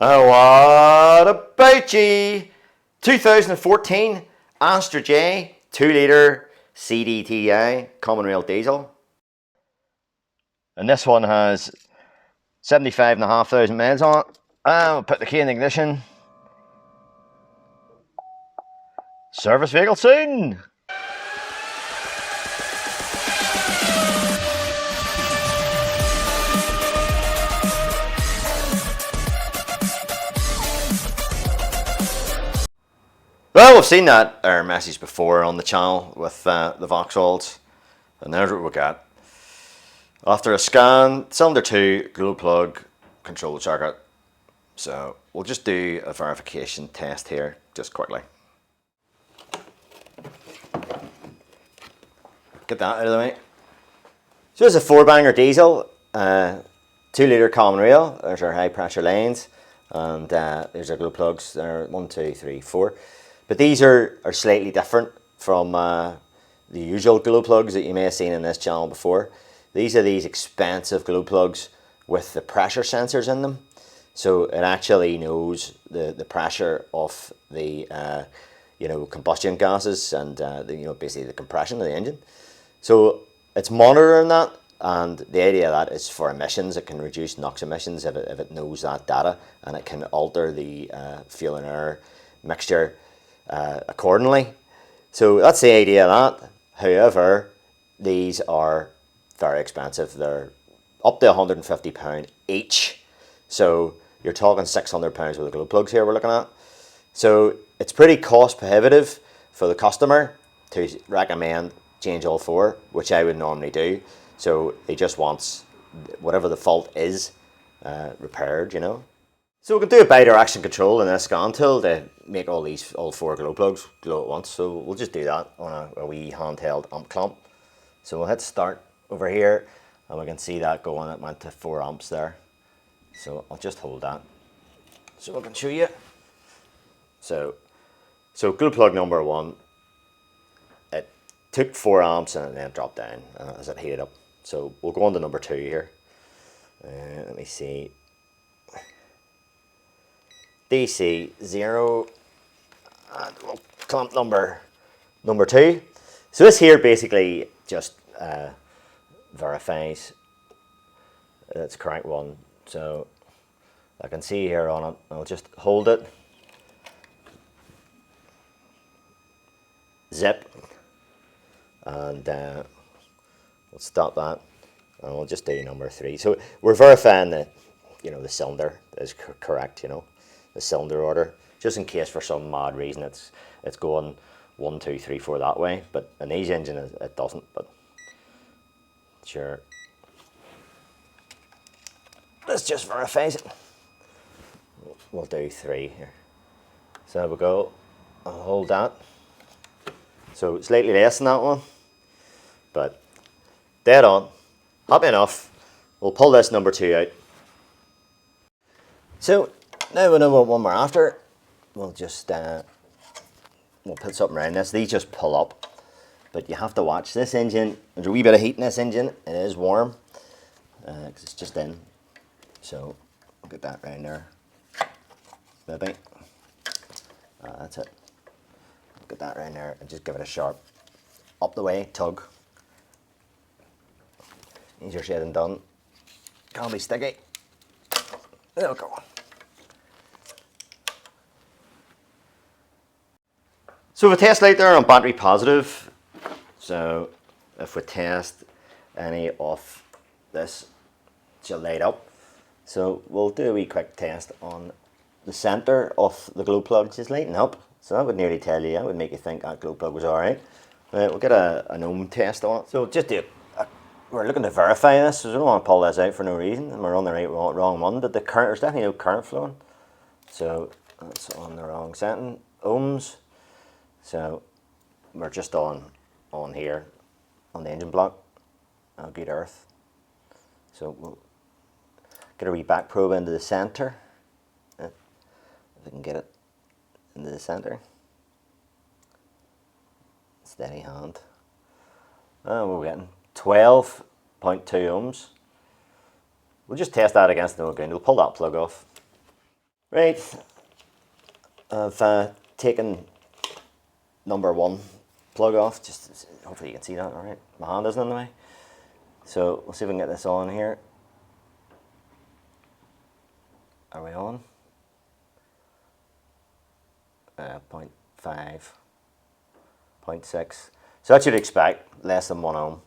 Oh, what about ye? 2014 Astra J 2 litre CDTI common rail diesel. And this one has 75,500 miles on it. We'll put the key in the ignition. Service vehicle soon! Well, we've seen that message before on the channel with the Vauxhalls, and there's what we got. After a scan, cylinder 2, glow plug, control circuit. So we'll just do a verification test here, just quickly. Get that out of the way. So it's a 4-banger diesel, 2 litre common rail. There's our high pressure lines, and there's our glow plugs. There are 1, 2, 3, 4. But these are slightly different from the usual glow plugs that you may have seen in this channel before. These are these expensive glow plugs with the pressure sensors in them. So it actually knows the pressure of the combustion gases and basically the compression of the engine. So it's monitoring that, and the idea of that is for emissions. It can reduce NOx emissions if it knows that data, and it can alter the fuel and air mixture accordingly. So that's the idea of that. However, these are very expensive. They're up to £150 each. So you're talking £600 worth of glow plugs here we're looking at. So it's pretty cost prohibitive for the customer to recommend change all 4, which I would normally do. So he just wants whatever the fault is repaired, you know. So we can do a bi-direction control in this scan tool to make all 4 glow plugs glow at once. So we'll just do that on a wee handheld amp clamp. So we'll hit start over here, and we can see that going. It went to 4 amps there. So I'll just hold that so I can show you. So glow plug number 1, it took 4 amps and then dropped down as it heated up. So we'll go on to number 2 here. Let me see. DC 0, and we'll clamp number 2. So this here basically just verifies it's the correct one. So I can see here on it, I'll just hold it, zip, and we'll stop that, and we'll just do number 3. So we're verifying that the cylinder is correct, the cylinder order, just in case for some mad reason it's going 1, 2, 3, 4 that way. But in these engines it doesn't. But sure, this just verifies it. We'll do 3 here. So there we go. I'll hold that. So slightly less than that one, but dead on. Happy enough. We'll pull this number 2 out. So now we know what one we're after. We'll just we'll put something around this. These just pull up, but you have to watch this engine. There's a wee bit of heat in this engine. It is warm because it's just in. So we'll get that round there. Maybe. That's it. Get that round there and just give it a sharp up the way tug. Easier said than done. Can't be sticky. There we go. So we test light there on battery positive. So if we test any of this, she'll light up. So we'll do a wee quick test on the centre of the glow plug, just lighting up. So that would nearly tell you, that would make you think that glow plug was alright. We'll get an ohm test on it. So just we're looking to verify this, so we don't want to pull this out for no reason, and we're on the wrong one, but there's definitely no current flowing. So that's on the wrong setting. Ohms. So we're just on here, on the engine block. Good earth. So we'll get a wee back probe into the centre. If we can get it into the centre. Steady hand. We're getting 12.2 ohms. We'll just test that against the ground. We'll pull that plug off. Right, I've taken number 1 plug off. Just hopefully you can see that. All right, my hand isn't in the way. So we'll see if we can get this on here. Are we on? 0.5, 0.6. So that you'd expect less than 1 ohm.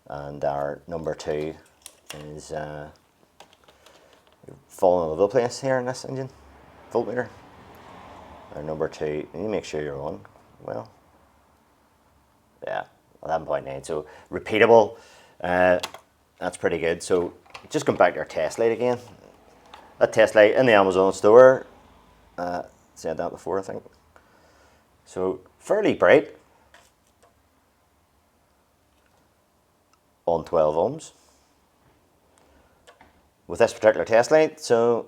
And our number 2 is falling all over the place here in this engine voltmeter. Our number 2, you need to make sure you're on. Well, yeah, 11.9. So repeatable. That's pretty good. So just come back to our test light again. That test light in the Amazon store. Said that before, I think. So fairly bright on 12 ohms with this particular test light. So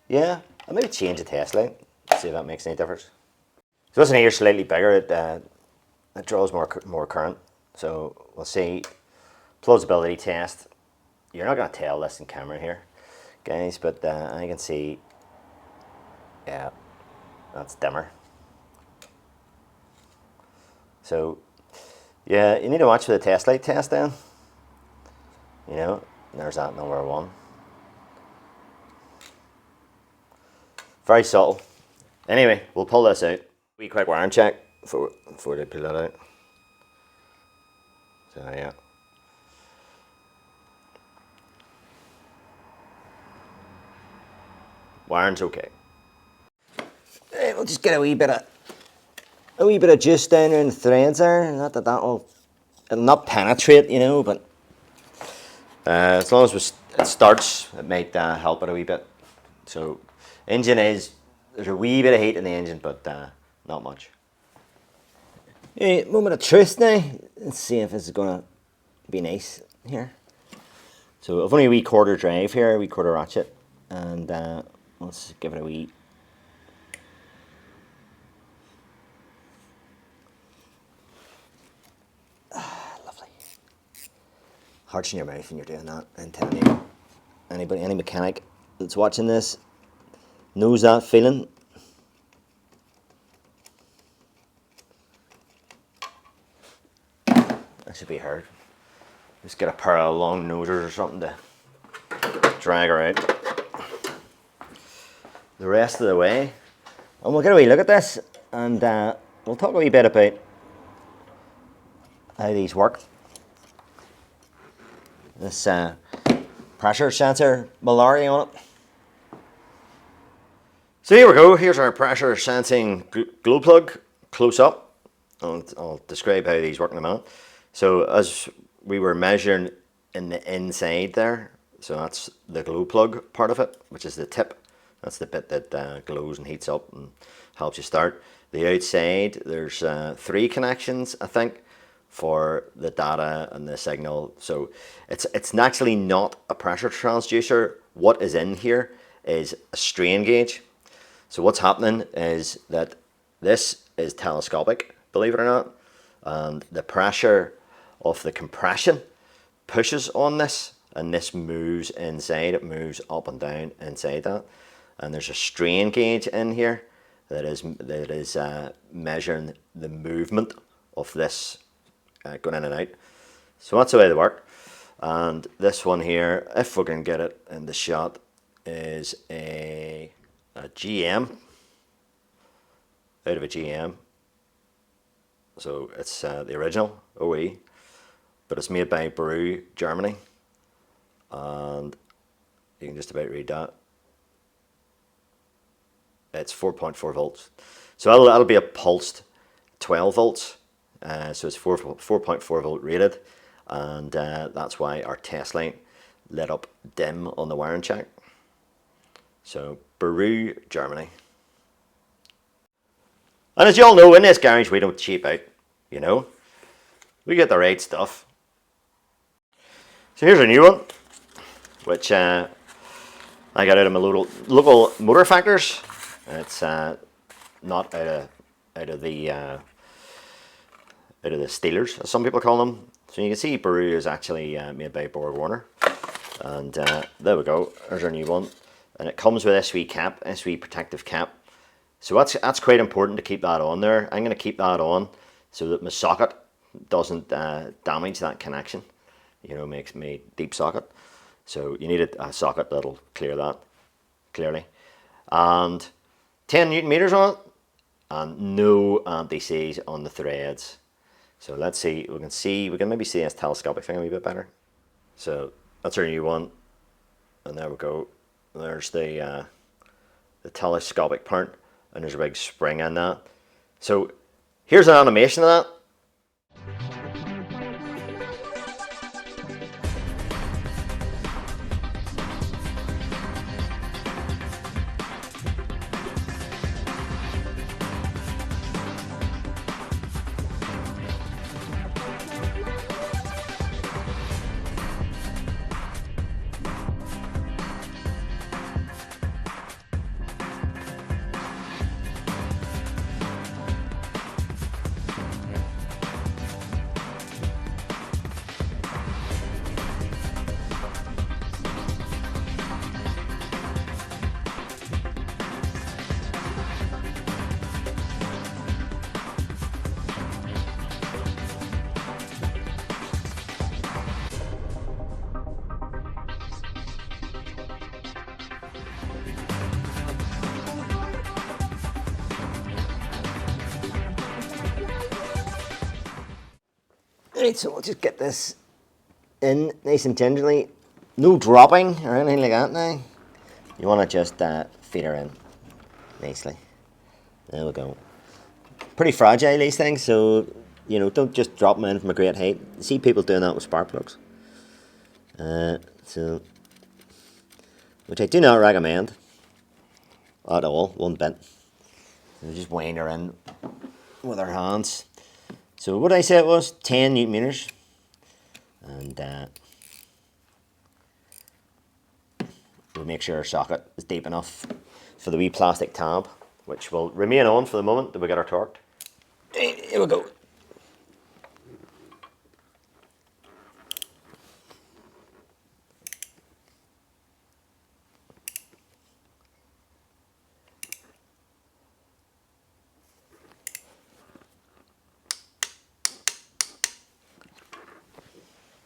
yeah, I maybe change the test light, see if that makes any difference. So this one here is slightly bigger. It draws more current. So we'll see. Plausibility test. You're not going to tell this in camera here, guys, but I can see. Yeah, that's dimmer. So yeah, you need to watch for the test light test then. You know, there's that number 1. Very subtle. Anyway, we'll pull this out. Wee quick wiring check before they pull that out. So yeah. Wiring's okay. Right, we'll just get a wee bit of juice down there in the threads there. Not that it'll not penetrate, you know, but as long as it starts, it might help it a wee bit. So engine there's a wee bit of heat in the engine, but not much. Right, moment of truth now. Let's see if this is gonna be nice here. So I've only a wee quarter drive here, a wee quarter ratchet, and let's give it a wee. Lovely. Hearts in your mouth when you're doing that. I'm telling you, any mechanic that's watching this knows that feeling. That should be heard. Just get a pair of long nosers or something to drag her out. The rest of the way, and we'll get a wee look at this, and we'll talk a wee bit about how these work. This pressure sensor malarkey on it. So here we go. Here's our pressure sensing glow plug close up. I'll describe how these work in a minute. So as we were measuring in the inside there, so that's the glow plug part of it, which is the tip. That's the bit that glows and heats up and helps you start. The outside, there's 3 connections, I think, for the data and the signal. So it's actually not a pressure transducer. What is in here is a strain gauge. So what's happening is that this is telescopic, believe it or not, and the pressure of the compression pushes on this, and this moves inside. It moves up and down inside that, and there's a strain gauge in here that is measuring the movement of this going in and out. So that's the way they work. And this one here, if we can get it in the shot, is a GM, out of a GM. So it's the original OE, but it's made by Baru, Germany, and you can just about read that. It's 4.4 volts. So that'll be a pulsed 12 volts. So it's 4.4 volt rated, and that's why our test light lit up dim on the wiring check. So Baru, Germany. And as you all know, in this garage we don't cheap out, you know. We get the right stuff. So here's a new one, which I got out of my local motor factors. It's not out of the Steelers, as some people call them. So you can see Baru is actually made by Borg Warner. And there we go, there's our new one. and it comes with this wee cap, this wee protective cap. So that's quite important to keep that on there. I'm going to keep that on so that my socket doesn't damage that connection. You know, makes me deep socket. So you need a socket that'll clear that clearly. And 10 Newton meters on it, and no anti-seize on the threads. So let's see, we can maybe see this telescopic thing a wee bit better. So that's our new one, and there we go. There's the telescopic part, and there's a big spring in that. So here's an animation of that. Right, so we'll just get this in nice and gingerly. No dropping or anything like that now. You want to just feed her in nicely. There we go. Pretty fragile, these things, so you know, don't just drop them in from a great height. You see people doing that with spark plugs. So, which I do not recommend at all, one bit. So just wind her in with our hands. So what did I say it was? 10 Newton meters. And we'll make sure our socket is deep enough for the wee plastic tab, which will remain on for the moment that we get our torqued. Here we go.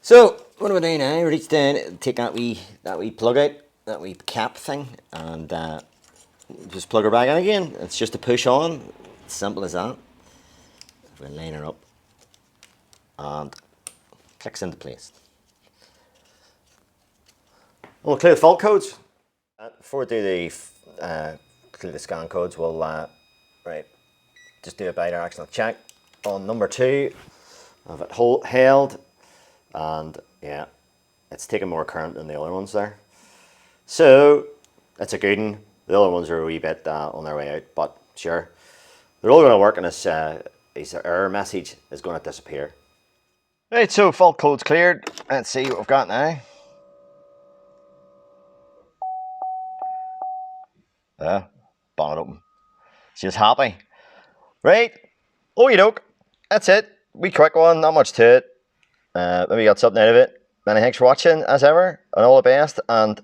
So what do we do now? Reach down, take that wee plug out, that wee cap thing, and just plug her back in again. It's just a push on, simple as that. We'll line her up and clicks into place. We'll clear the fault codes. Before we do clear the scan codes, we'll right, just do a bidirectional check on number 2 of it held. And yeah, it's taking more current than the other ones there. So that's a good one. The other ones are a wee bit on their way out, but sure, they're all going to work, and this error message is going to disappear. Right, so fault code's cleared. Let's see what we've got now. Bonnet open. She's happy. Right, okie doke. That's it. Wee quick one, not much to it. Maybe you got something out of it. Many thanks for watching, as ever, and all the best, and